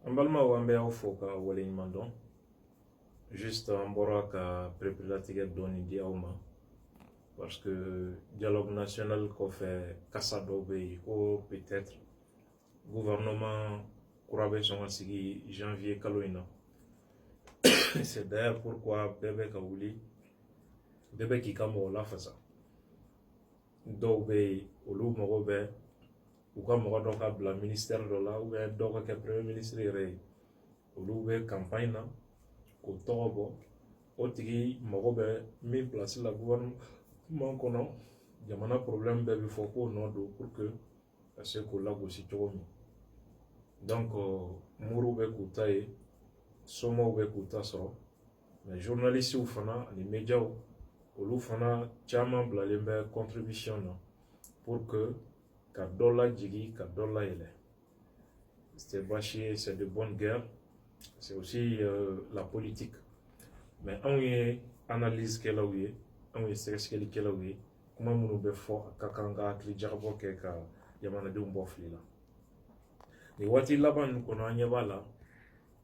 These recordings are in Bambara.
An balima an bɛ aw fo ka waleɲuman dɔn. Juste an bɔra ka préparatigɛ dɔɔni di aw ma parce que dialogue national kɔfɛ kasa dɔw bɛ yen ko peut-être gouvernement kura bɛ sɔn ka sigi janvier kalo in na. C'est d'ailleurs pourquoi bɛɛ bɛ ka wuli, bɛɛ bɛ k'i ka mɔgɔ lafasa. Dɔw bɛ yen olu mago bɛ u ka mɔgɔ dɔ ka bila ministère dɔ la ou bien dɔw ka kɛ premier ministre yɛrɛ ye. Olu bɛ campagne na k'o tɔgɔ bɔ, o tigi mago bɛ min place la gouvernement kɔnɔ, jamana problème bɛɛ bɛ fɔ k'o nɔ don pour que ka se k'o lagosi cogo min. Donc muru bɛ k'u ta ye, somɔɔw bɛ k'u ta sɔrɔ, mais journalistes fana ani médias olu fana caman bilalen bɛ contribution na pour que ka dɔ lajigi ka dɔ layɛlɛ. C'est baasi ye, c'est de bonne guerre, c'est aussi la politique. Mais anw ye analyse kɛlaw ye, anw ye sɛgɛsɛgɛli kɛlaw ye, kuma minnu bɛ fɔ a ka kan ka hakili jagabɔ kɛ ka jamanadenw bɔ fili la. Nin waati laban ninnu kɔnɔ an ɲɛ b'a la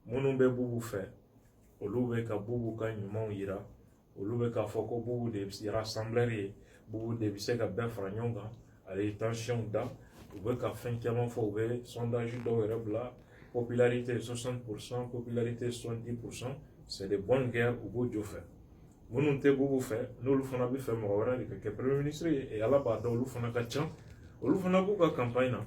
minnu bɛ bubu fɛ, olu bɛ ka bubu ka ɲumanw yira, olu bɛ k'a fɔ ko bubu de ye rassembleur ye, bubu de bɛ se ka bɛɛ fara ɲɔgɔn kan, ale ye tension da, u bɛ ka fɛn caman fɔ, u bɛ sondage dɔw yɛrɛ bila, popularité 60%, popularité 70%, c'est de bonnes guerres u b'o jɔ fɛ. Minnu tɛ bubu fɛ, n'olu fana bɛ fɛ mɔgɔ wɛrɛ de ka kɛ premier ministre ye, et ala b'a dɔn olu fana ka ca, olu fana b'u ka campagne na,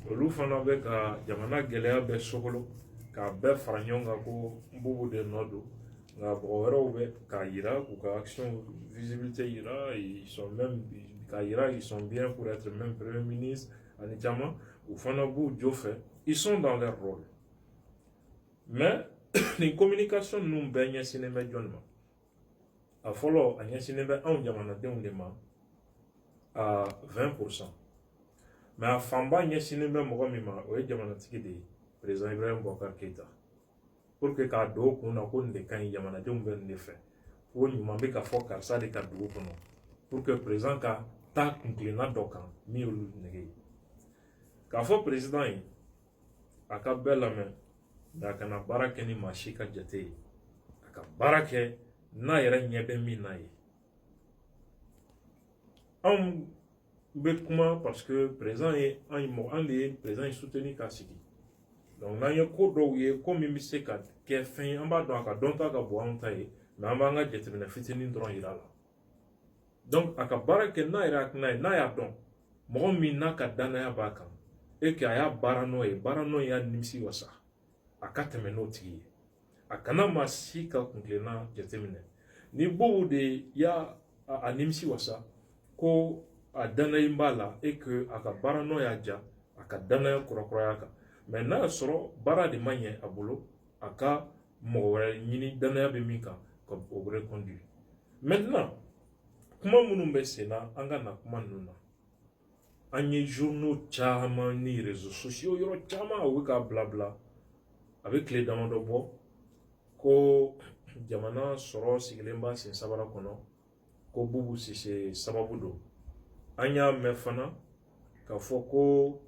olu fana bɛ ka jamana gɛlɛya bɛɛ sokolo, k'a bɛɛ fara ɲɔgɔn kan ko bubu de nɔ don, nka mɔgɔ wɛrɛw bɛ k'a yira k'u ka action visibilité yira, ils sont même k'a yira ils sont bien pour être même premier ministre ani caman, u fana b'u jɔ fɛ, ils sont dans leur rôle. Mais nin communication ninnu bɛɛ ɲɛsinnen bɛ jɔn ma? A fɔlɔ a ɲɛsinnen bɛ anw jamanadenw de ma à 20%. Mais a fanba ɲɛsinnen bɛ mɔgɔ min ma, o ye jamanatigi de ye, président Ibrahim Boubacar Keïta. Pour que k'a don o kun na ko nin de ka ɲi jamanadenw bɛ nin de fɛ, ko ɲuman bɛ ka fɔ karisa de ka dugu kɔnɔ, pour que président ka taa kunkilenna dɔ kan min y'olu nege ye. K'a fɔ président ye a ka bɛɛ lamɛn, nka a kana baara kɛ ni maa si ka jate ye, a ka baara kɛ n'a yɛrɛ ɲɛ bɛ min na ye. Anw bɛ kuma parce que président ye an de ye président ye soutenu k'a sigi. Donc n'an ye ko dɔw ye ko min bɛ se ka kɛ fɛn ye, an b'a dɔn a ka dɔnta ka bon anw ta ye, mais an b'an ka jateminɛ fitinin dɔrɔn yira a la. Donc a ka baara kɛ n'a yɛrɛ hakilina ye, n'a y'a dɔn mɔgɔ min n'a ka danaya b'a kan, et que a y'a baara n'o ye, baara n'o y'a nimisi wasa, a ka tɛmɛ n'o tigi ye. A kana maa si ka kunkilenna jateminɛ. Ni bubu de y'a a nimisi wasa ko a danayin b'a la, et que a ka baara n'o y'a ja, a ka danaya kɔrɔkɔrɔya kan. Mais n'a y'a sɔrɔ baara de ma ɲɛ a bolo, a ka mɔgɔ wɛrɛ ɲini danaya bɛ min kan ka o reconduire. Maintenant kuma minnu bɛ sen na an ka na kuma ninnu na, an ye journaux caman ni réseaux sociaux yɔrɔ caman u bɛ k'a bila a bɛ tile damadɔ bɔ ko jamana sɔrɔ sigilen b'a sen sabara kɔnɔ ko bubu sise sababu don. An y'a mɛn fana k'a fɔ ko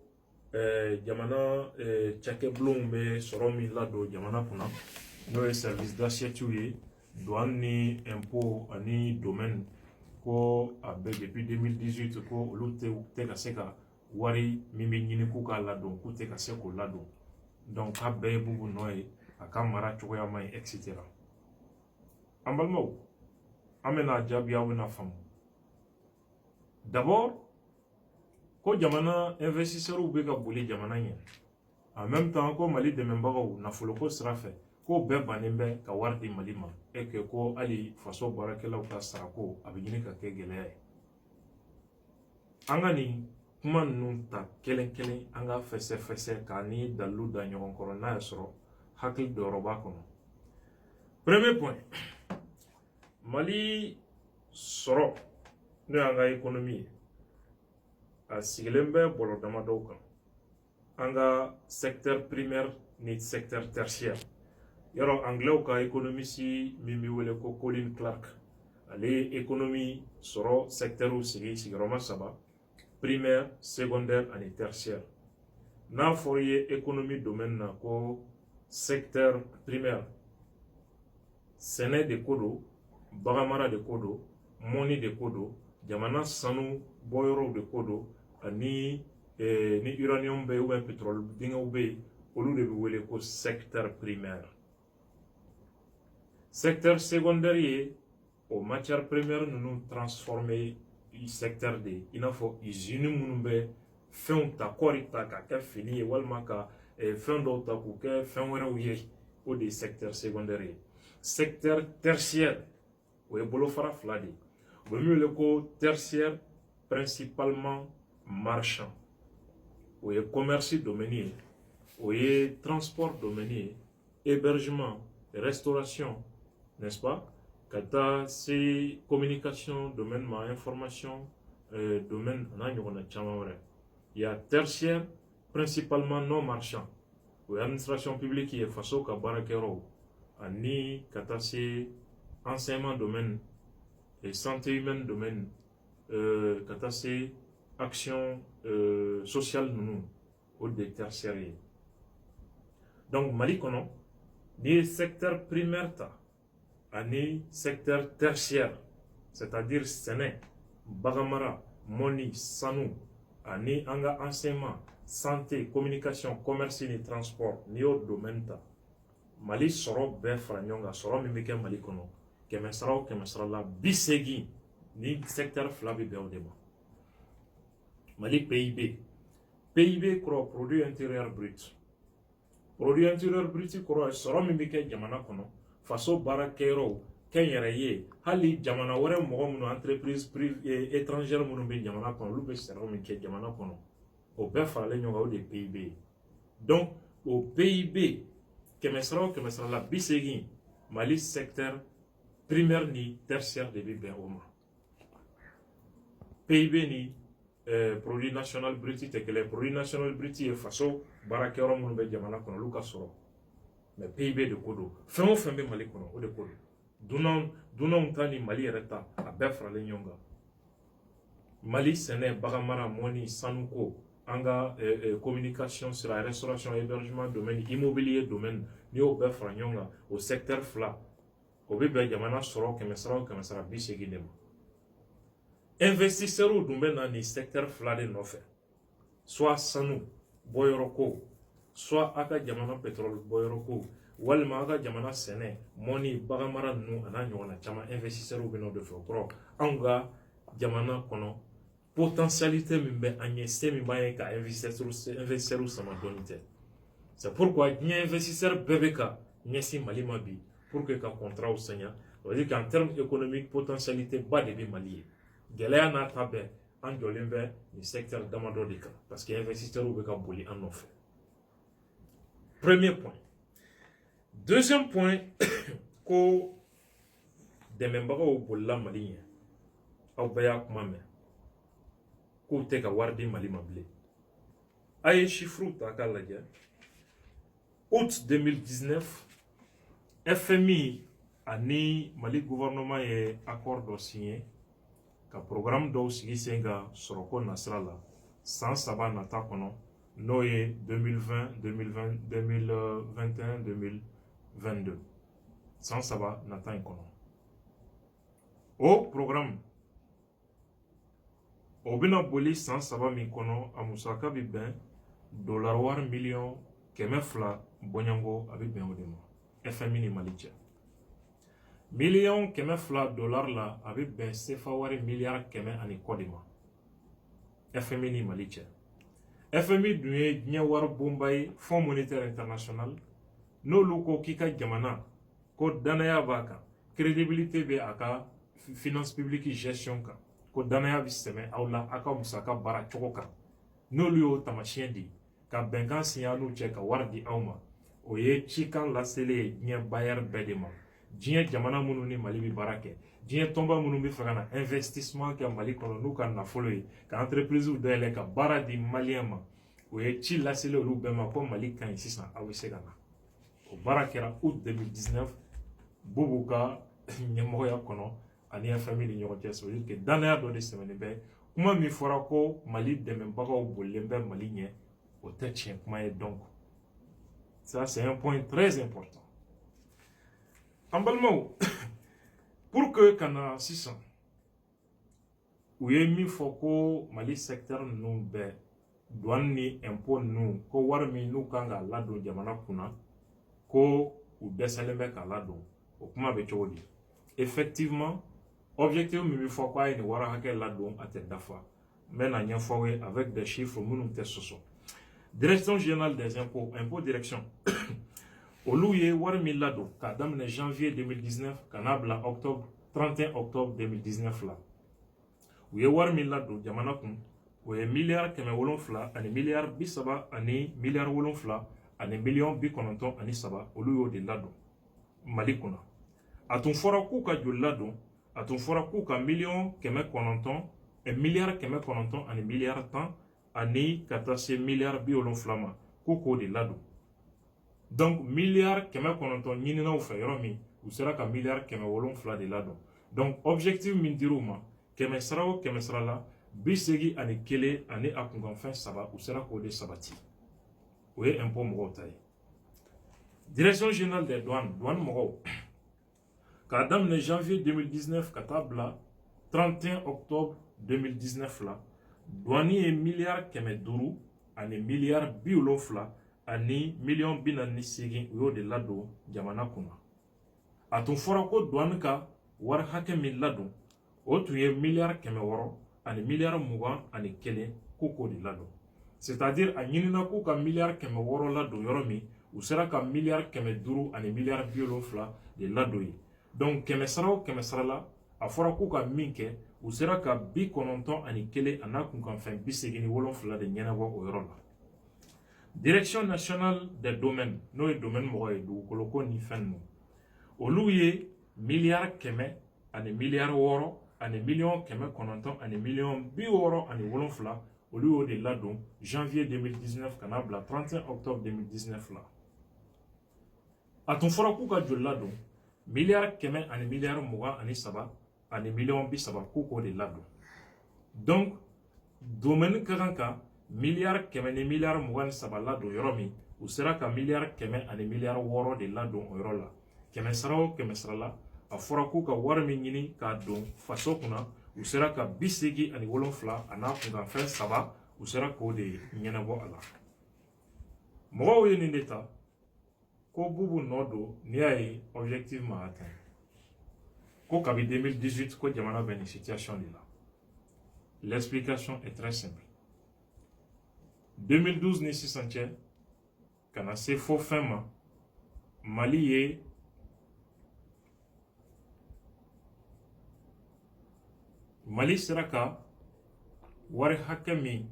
jamana cakɛbulonw bɛ sɔrɔ min ladon jamana kunna, n'o ye service d'assiette ye, douane ni impôt ani domaine, ko a bɛ depuis 2018 ko olu tɛ ka se ka wari min bɛ ɲini k'u k'a ladon k'u tɛ ka se k'o ladon. Donc k'a bɛɛ ye bubu nɔ ye, a ka mara cogoya man ɲi etc. An balimaw, an bɛna jaabi aw bɛna faamu. D'abord ko jamana investisseurs bɛ ka boli jamana ɲɛ, en même temps ko Mali dɛmɛbagaw nafoloko sira fɛ ko bɛɛ bannen bɛ ka wari di Mali ma, et que ko hali faso baarakɛlaw ka sarako a bɛ ɲini ka kɛ gɛlɛya ye. An ka nin kuma ninnu ta kelen kelen an ka fɛsɛ k'a ni dalilu da ɲɔgɔn kɔrɔ n'a y'a sɔrɔ hakili dɔyɔrɔ b'a kɔnɔ. Premier point, Mali sɔrɔ n'o y'an ka économie ye, a sigilen bɛ bɔlɔ damadɔw kan. An ka secteur primaire ni secteur tertiaire. Yɔrɔ anglais ka économiste min bɛ wele ko Colin Clark, ale ye économie sɔrɔ secteur sigi sigiyɔrɔma 3, primaire, secondaire ani tertiaire. N'a fɔra i ye économie domaine na ko secteur primaire sɛnɛ de ko don baganmara de ko don mɔni de ko don jamana sanu bɔyɔrɔw de ko don ani ni uranium bɛ yen ou bien pétrole dingɛw bɛ yen olu de bɛ wele ko secteur primaire. Secteur secondaire ye o matière première ninnu transformé secteur de ye i n'a fɔ usine minnu bɛ fɛnw ta kɔɔri ta ka kɛ fini ye walima ka fɛn dɔw ta k'u kɛ fɛn wɛrɛw ye o de ye secteur secondaire ye. Secteur tertiaire o ye bolofara fila de ye o bɛ min wele ko tertiaire principalement marchand o ye commerce domaine ye o ye transport domaine ye hébergement restauration n'est-ce pas ka taa se communication domaine ma information domaine a n'a ɲɔgɔnna caman wɛrɛ. Il y a tertiaire principalement non marchand o ye administration publique ye faso ka baarakɛyɔrɔw ani ka taa se enseignement domaine et santé humaine domaine ka taa se action sociale ninnu o de tertiaire ye. Donc Mali kɔnɔ n'i ye secteur primaire ta ani secteur tertiaire c'est-à-dire sɛnɛ baganmara mɔni sanu ani an ka enseignement santé communication commerce ni transport n'i y'o domaine ta Mali sɔrɔ bɛɛ fara ɲɔgɔn kan sɔrɔ min bɛ kɛ Mali kɔnɔ kɛmɛ sara o kɛmɛ sara la 80 ni secteur fila bɛ bɛn o de ma. Mali PIB kɔrɔ produit intérieur brut kɔrɔ ye sɔrɔ min bɛ kɛ jamana kɔnɔ faso baarakɛyɔrɔw kɛnyɛrɛ ye hali jamana wɛrɛ mɔgɔ minnu entreprise étrangère minnu bɛ jamana kɔnɔ olu bɛ sɛnɛw min kɛ jamana kɔnɔ o bɛɛ faralen ɲɔgɔn kan o de ye PIB ye. Donc o PIB kɛmɛ sara o kɛmɛ sara la 80 Mali secteur primaire ni tertiaire de bɛ bɛn o ma. PIB ni produit national brut tɛ kelen produit national brut ye faso baarakɛyɔrɔ minnu bɛ jamana kɔnɔ olu ka sɔrɔ mais PIB de ko don fɛn o fɛn bɛ Mali kɔnɔ o de ko don dunanw ta ni Mali yɛrɛ ta a bɛɛ faralen ɲɔgɔn kan. Mali sɛnɛ baganmara mɔni sanuko an ka communication sira restauration hébergement domaine immobilier domaine n'i y'o bɛɛ fara ɲɔgɔn kan o secteur fila o bɛ bɛn jamana sɔrɔ kɛmɛ sara o kɛmɛ sara 80 de ma. Investisseurs dun bɛ na nin secteur fila de nɔfɛ soit sanu bɔyɔrɔ ko soit a ka jamana pétrole bɔyɔrɔ ko walima a ka jamana sɛnɛ mɔni baganmara ninnu a n'a ɲɔgɔnna caman investisseurs bɛ n'o de fɛ o kɔrɔ anw ka jamana kɔnɔ potentialité min bɛ an ye se min b'an ye ka investisseurs sama dɔɔni tɛ. C'est pourquoi diɲɛ investisseur bɛɛ bɛ ka ɲɛsin Mali ma bi pour que ka contrat signer. Ça veut dire qu'en termes économiques potentialité ba de bɛ Mali ye. Gɛlɛya n'a ta bɛɛ an jɔlen bɛ nin secteur damadɔ de kan parce que investisseurs bɛ ka boli an nɔfɛ. Premier point. Deuxième point ko dɛmɛbagaw bolila Mali ɲɛ aw bɛɛ y'a kuma mɛn k'u tɛ ka wari di Mali ma bilen. A ye chiffres ta k'a lajɛ août 2019 FMI ani Mali gouvernement ye accord dɔ signé ka programme dɔw sigi sen kan sɔrɔko nasira la san saba nata kɔnɔ n'o ye 2020 2021 2022 san saba nata in kɔnɔ. O programme o bɛna boli san saba min kɔnɔ a musaka bɛ bɛn dollar wari miliyɔn 200 bɔɲɔngo a bɛ bɛn o de ma FMI ni Mali cɛ. Miliyɔn 200 dollar la a bɛ bɛn CFA wari miliyari 100 ani kɔ de ma FMI ni Mali cɛ. FMI dun ye diɲɛ wari bonba ye Fonds monétaire international n'olu ko k'i ka jamana ko danaya b'a kan crédibilité bɛ a ka finance publique gestion kan ko danaya bɛ sɛmɛ aw la a ka musaka baara cogo kan n'olu y'o tamasiyɛn di ka bɛnkan signé n'u cɛ ka wari di aw ma o ye cikan laselen ye diɲɛ bayɛri bɛɛ de ma. Diɲɛ jamana minnu ni Mali bɛ baara kɛ diɲɛ tɔnba minnu bɛ fɛ ka na investissement kɛ Mali kɔnɔ n'u ka nafolo ye ka entreprise dayɛlɛ ka baara di maliyɛn ma o ye ci laselen olu bɛɛ ma ko Mali ka ɲi sisan aw bɛ se ka na. O baara kɛra août 2019 Bobo ka ɲɛmɔgɔya kɔnɔ ani FMI ni ɲɔgɔn cɛ. Ça veut dire que danaya dɔ de sɛmɛnen bɛ kuma min fɔra ko Mali dɛmɛbagaw bolilen bɛ Mali ɲɛ o tɛ tiɲɛ kuma ye. Donc Ça, c'est un point très important. En Balmao, pour que Kana 600, où est mis foko Mali secteur nous be douane ni impôt nous ko warmi nous kanga lado jamana kuna ko ou desalembe ka lado o kuma be chodi. Effectivement, objectif mi foko ay ni wara hake lado ate dafa. Mais na nyafawe avec des chiffres munum te soso. Direction générale des impôts, impôts direction. Oluye warmi lado ka damne janvier 2019 kanabla octobre 31 octobre 2019 là. Où est war milado jamana kun où est milliard keme wolonfla ani milliard bisaba ani milliard wolonfla ani million bi kononton ani saba olu yo de lado Mali kuna atun fora ku ka jol lado atun fora ku ka million keme kononton et milliard keme kononton ani milliard tan ani katase milliard bi wolonfla ma ku ko de lado donc milliard keme kononton nyinina u fe yoro mi u sera ka milliard keme wolonfla de lado donc objectif min diruma kɛmɛ sara o kɛmɛ sara la bi segi ani kelen ani a kunkanfɛn saba u sera k'o de sabati o ye impôt mɔgɔw ta ye direction générale des douanes douane mɔgɔw k'a daminɛ janvier 2019 ka taa bila 31 octobre 2019 la douane ye milliard kɛmɛ duuru ani milliard bi wolonfila ani million bi naani ni seegin u y'o de ladon jamana kunna a tun fɔra ko douane ka wari hakɛ min ladon o tun ye milliard kɛmɛ wɔɔrɔ ani milliard mugan ani kelen ko k'o de ladon c'est-à-dire a ɲinina k'u ka milliard kɛmɛ wɔɔrɔ ladon yɔrɔ min u sera ka milliard kɛmɛ duuru ani milliard bi wolonfila de ladon ye donc kɛmɛ sara o kɛmɛ sara la a fɔra k'u ka min kɛ u sera ka bi kɔnɔntɔn ani kelen a n'a kunkanfɛn bi seegin ni wolonfila de ɲɛnabɔ o yɔrɔ la direction nationale des domaines n'o ye domaine mɔgɔ ye dugukolo ko ni fɛn ninnu olu ye milliard kɛmɛ ani milliard wɔɔrɔ ani million kɛmɛ kɔnɔntɔn ani million bi wɔɔrɔ ani wolonfila olu y'o de ladon janvier 2019 ka n'a bila 31 octobre 2019 la a tun fɔra k'u ka joli ladon milliard kɛmɛ ani milliard mugan ani saba ani million bi saba k'u k'o de ladon donc domaine ka kan ka milliard kɛmɛ ni milliard mugan ni saba ladon yɔrɔ min u sera ka milliard kɛmɛ ani milliard wɔɔrɔ de ladon o yɔrɔ la kɛmɛ sara o kɛmɛ sara la a fɔra k'u ka wari min ɲini k'a don faso kunna u sera ka bi seegin ani wolonfila a n'a kunkanfɛn saba u sera k'o de ɲɛnabɔ a la mɔgɔw ye nin de ta ko bubu nɔ don n'i y'a ye objectif ma atteint ko kabi 2018 ko jamana bɛ nin situation de la l'explication est très simple 2012 ni sisan cɛ ka na se fo fɛn ma Mali ye Mali sera ka wari hakɛ min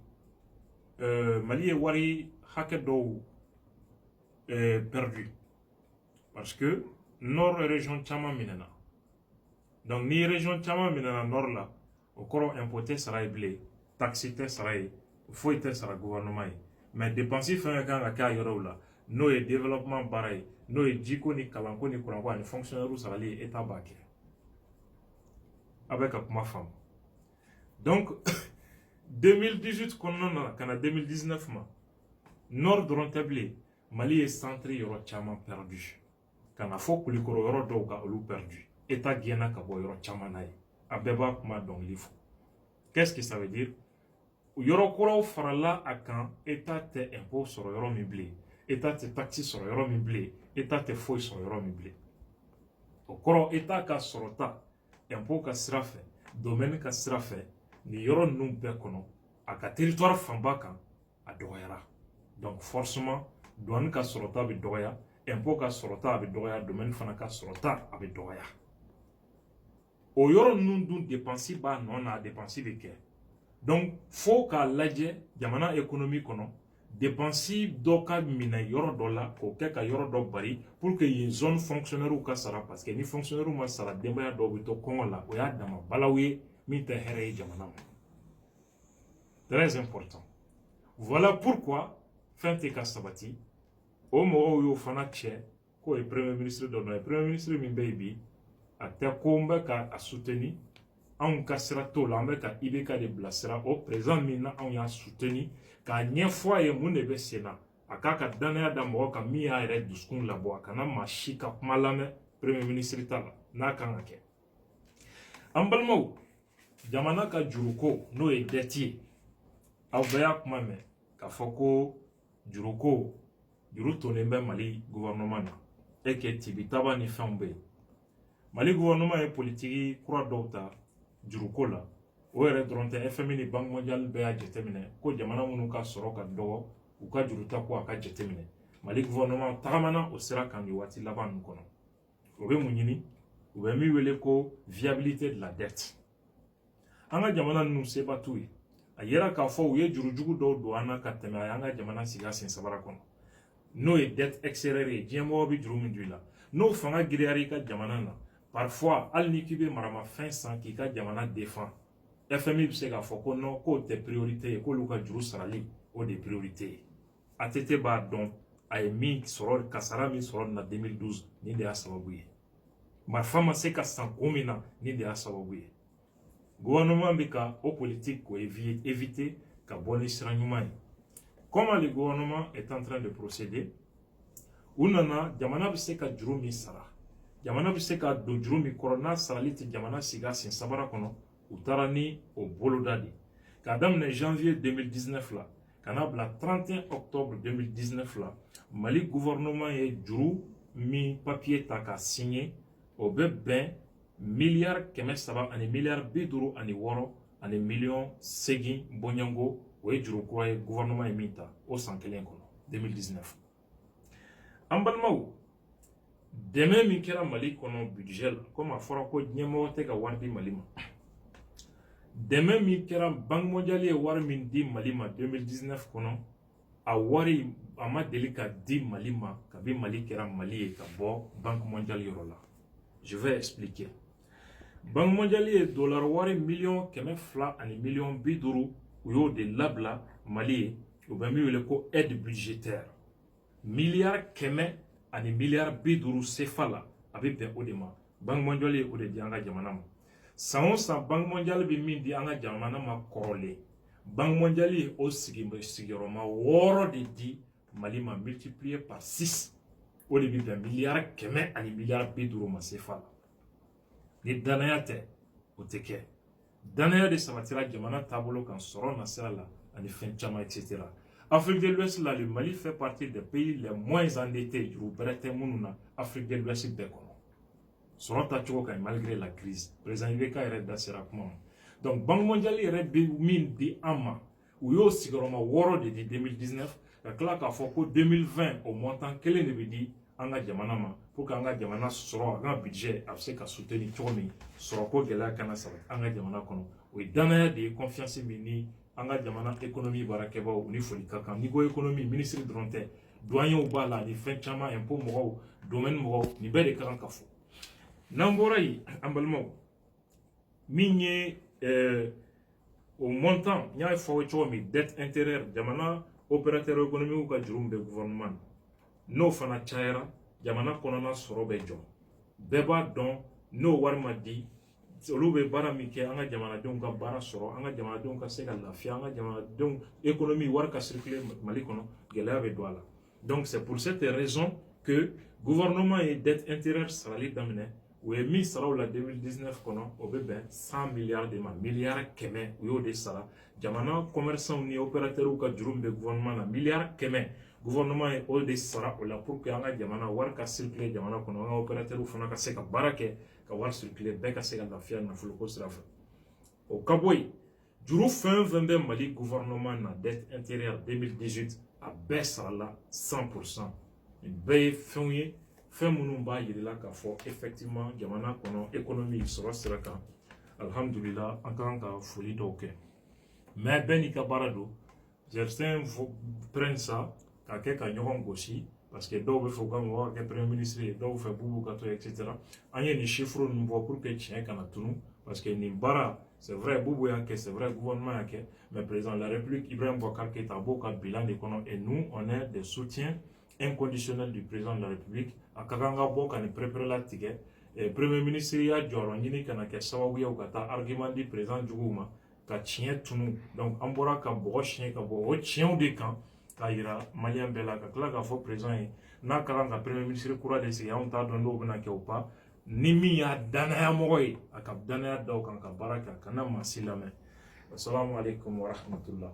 Mali ye wari hakɛ dɔw perdu parce que nord région caman minɛna donc ni région caman minɛna nord la o kɔrɔ impôt tɛ sara ye bilen taxe tɛ sara ye foyi tɛ sara gouvernement ye mais dépense fɛn fɛn kan ka kɛ a yɔrɔw la n'o ye développement baara ye n'o ye jiko ni kalanko ni kuranko ani fonctionnaire sarali ye état b'a kɛ a bɛ ka kuma faamu donc 2018 kɔnɔna na ka na 2019 ma nord dɔrɔn tɛ bilen Mali ye centre yɔrɔ caman perdu ka na fɔ kulikɔrɔ yɔrɔ dɔw ka olu perdu état gɛnna ka bɔ yɔrɔ caman na ye a bɛɛ b'a kuma dɔnkili fɔ qu'est-ce que ça veut dire yɔrɔ kuraw farala a kan état tɛ impôt sɔrɔ yɔrɔ min bilen état tɛ taxe sɔrɔ yɔrɔ min bilen état tɛ foyi sɔrɔ yɔrɔ min bilen o kɔrɔ état ka sɔrɔta impôt ka sira fɛ domaine ka sira fɛ nin yɔrɔ ninnu bɛɛ kɔnɔ a ka territoire fanba kan a dɔgɔyara donc forcément douane ka sɔrɔta bɛ dɔgɔya impôt ka sɔrɔta a bɛ dɔgɔya domaine fana ka sɔrɔta a bɛ dɔgɔya o yɔrɔ ninnu dun dépense b'a nɔ na a dépense bɛ kɛ donc fo k'a lajɛ jamana économie kɔnɔ dépense dɔ ka minɛ yɔrɔ dɔ la k'o kɛ ka yɔrɔ dɔ bari pour que yen zone fonctionnaire ka sara parce que ni fonctionnaire ma sara denbaya dɔw bɛ to kɔngɔ la o y'a dama balaw ye min tɛ hɛrɛ ye jamana ma très important voilà pourquoi fɛn tɛ ka sabati o mɔgɔw y'o fana cɛ k'o ye premier ministre dɔ nɔ ye premier ministre min bɛ yen bi a tɛ ko n bɛ ka a soutenir anw ka sira t'o la an bɛ ka IBK de bilasira o président min na anw y'a soutenir k'a ɲɛfɔ a ye mun de bɛ sen na a k'a ka danaya da mɔgɔ kan min y'a yɛrɛ dusukun labɔ a kana maa si ka kuma lamɛn premier ministre ta la n'a kan ka kɛ an balimaw jamana ka juruko n'o ye dette ye aw bɛɛ y'a kuma mɛn k'a fɔ ko juruko juru tonnen bɛ Mali gouvernement na et que tibitaba ni fɛnw bɛ yen Mali gouvernement ye politiki kura dɔw ta juruko la o yɛrɛ dɔrɔn tɛ FMI ni Banque mondiale bɛɛ y'a jateminɛ ko jamana minnu ka sɔrɔ ka dɔgɔ u ka juruta ko a ka jateminɛ Mali gouvernement tagamana o sira kan nin waati laban ninnu kɔnɔ o bɛ mun ɲini u bɛ min wele ko viabilité de la dette an ka jamana ninnu seba t'u ye a yera k'a fɔ u ye jurujugu dɔw don an na ka tɛmɛ a y'an ka jamana sigi a sen sabara kɔnɔ n'o ye dette extérieure ye diɲɛ mɔgɔ bɛ juru min don i la n'o fanga giriyara i ka jamana na parfois hali ni k'i bɛ maramafɛn san k'i ka jamana défend FMI bɛ se k'a fɔ ko non k'o tɛ priorité ye k'olu ka juru sarali o de ye priorité ye ATT b'a dɔn a ye min sɔrɔ kasara min sɔrɔ nin na 2012 nin de y'a sababu ye marifa ma se ka san ko min na nin de y'a sababu ye gouvernement bɛ ka o politique ko éviter ka bɔ ni sira ɲuman ye comment le gouvernement est en train de procéder u nana jamana bɛ se ka juru min sara jamana bɛ se ka don juru min kɔrɔ n'a sarali tɛ jamana sigi a sen sabara kɔnɔ u taara ni o boloda de k'a daminɛ janvier 2019 la ka n'a bila 31 octobre 2019 la Mali gouvernement ye juru min papier ta k'a signé o bɛ bɛn miliyari 300 ani miliyari 56 ani miliyɔn 8 bɔɲanko o ye juru kura ye gouvernement ye min ta o san kelen kɔnɔ 2019 an balimaw dɛmɛ min kɛra Mali kɔnɔ budget la komi a fɔra ko ɲɛmɔgɔ tɛ ka wari di Mali ma dɛmɛ min kɛra Banque mondiale ye wari min di Mali ma 2019 kɔnɔ a wari a ma deli ka di Mali ma kabi Mali kɛra Mali ye ka bɔ Banque mondiale yɔrɔ la je vais expliquer Banque mondiale ye dollar wari miliyɔn 200 ani miliyɔn 50 u y'o de labila Mali ye u bɛ min wele ko aide budgétaire miliyari 100 ani miliyari 50 CFA la a bɛ bɛn o de ma Banque mondiale ye o de di an ka jamana ma san o san Banque mondiale bɛ min di an ka jamana ma kɔrɔlen Banque mondiale ye o sigiyɔrɔma 6 de di Mali ma multiplié par 6 o de bɛ bɛn miliyari 100 ani miliyari 50 ma CFA la ni danaya tɛ o tɛ kɛ danaya de sabatira jamana taabolo kan sɔrɔ na sira la ani fɛn caman etc. Afrique de l'Ouest là le Mali fait partie des pays les moins endettés juru bɛrɛ tɛ minnu na Afrique de l'Ouest bɛɛ kɔnɔ sɔrɔ tacogo ka ɲi malgré la crise président IBK yɛrɛ da sera kuma ma donc Banque mondiale yɛrɛ bɛ min di an ma u y'o sigiyɔrɔma 6 de di 2019 ka tila k'a fɔ ko 2020 o montant kelen de bɛ di an ka jamana ma pour que an ka jamana sɔrɔ an ka budget a bɛ se ka soutenir cogo min sɔrɔ ko gɛlɛya kana sabati an ka jamana kɔnɔ o ye danaya de ye confiance min ni an ka jamana économie baarakɛbaaw u ni foli ka kan n'i ko économie ministre dɔrɔn tɛ douaniers b'a la ani fɛn caman impôt mɔgɔw domaine mɔgɔw nin bɛɛ de ka kan ka fɔ n'an bɔra yen an balimaw min ye o montant n y'a fɔ cogo min dette intérieure jamana opérateur économique ka juru min bɛ gouvernement n'o fana cayara jamana kɔnɔna sɔrɔ bɛ jɔ bɛɛ b'a dɔn n'o wari ma di olu bɛ baara min kɛ an ka jamanadenw ka baara sɔrɔ an ka jamanadenw ka se ka lafiya an ka jamanadenw économie wari ka circuler Mali kɔnɔ gɛlɛya bɛ don a la donc c'est pour cette raison que gouvernement ye dette intérieure sarali daminɛ u ye min sara o la 2019 kɔnɔ o bɛ bɛn 100 milliards de ma miliyari 100 u y'o de sara jamana commerçants ni opérateurs ka juru min bɛ gouvernement na miliyari 100 gouvernement ye o de sara o la pour que an ka jamana wari ka circuler jamana kɔnɔ an ka opérateurs fana ka se ka baara kɛ ka wari circuler bɛɛ ka se ka lafiya nafolo ko sira fɛ o ka bɔ yen juru fɛn fɛn bɛ Mali gouvernement na dette intérieure 2018 a bɛɛ sarala 100% nin bɛɛ ye fɛnw ye fɛn minnu b'a yirila k'a fɔ effectivement jamana kɔnɔ économie sɔrɔ sira kan alhamdulillah an ka kan ka foli dɔw kɛ mais bɛɛ n'i ka baara don certains prennent ça k'a kɛ ka ɲɔgɔn gosi parce que dɔw bɛ fɛ u ka mɔgɔ ka kɛ premier ministre ye dɔw fɛ Bubu ka to etc. an ye nin chiffres ninnu bɔ pour que tiɲɛ kana tunu parce que nin baara c'est vrai Bubu y'a kɛ c'est vrai gouvernement y'a kɛ mais président de la République Ibrahim Boubacar Keïta a b'o ka bilan de kɔnɔ et nous on est des soutiens inconditionnels du président de la République a ka kan ka bɔ ka nin pérépéré tigɛ premier ministre y'a jɔyɔrɔ ɲini kana kɛ sababu ye ka taa argument di président juguw ma ka tiɲɛ tunu donc an bɔra ka bɔgɔ siɲɛ ka bɔ o tiɲɛw de kan k'a yira maliyɛn bɛɛ la ka tila k'a fɔ président ye n'a ka kan ka premier ministre kura de sigi anw t'a dɔn n'o bɛna kɛ o pas ni min y'a danayamɔgɔ ye a ka danaya da o kan ka baara kɛ a kana maa si lamɛn. Assalamu alaikum wa rahmatullah.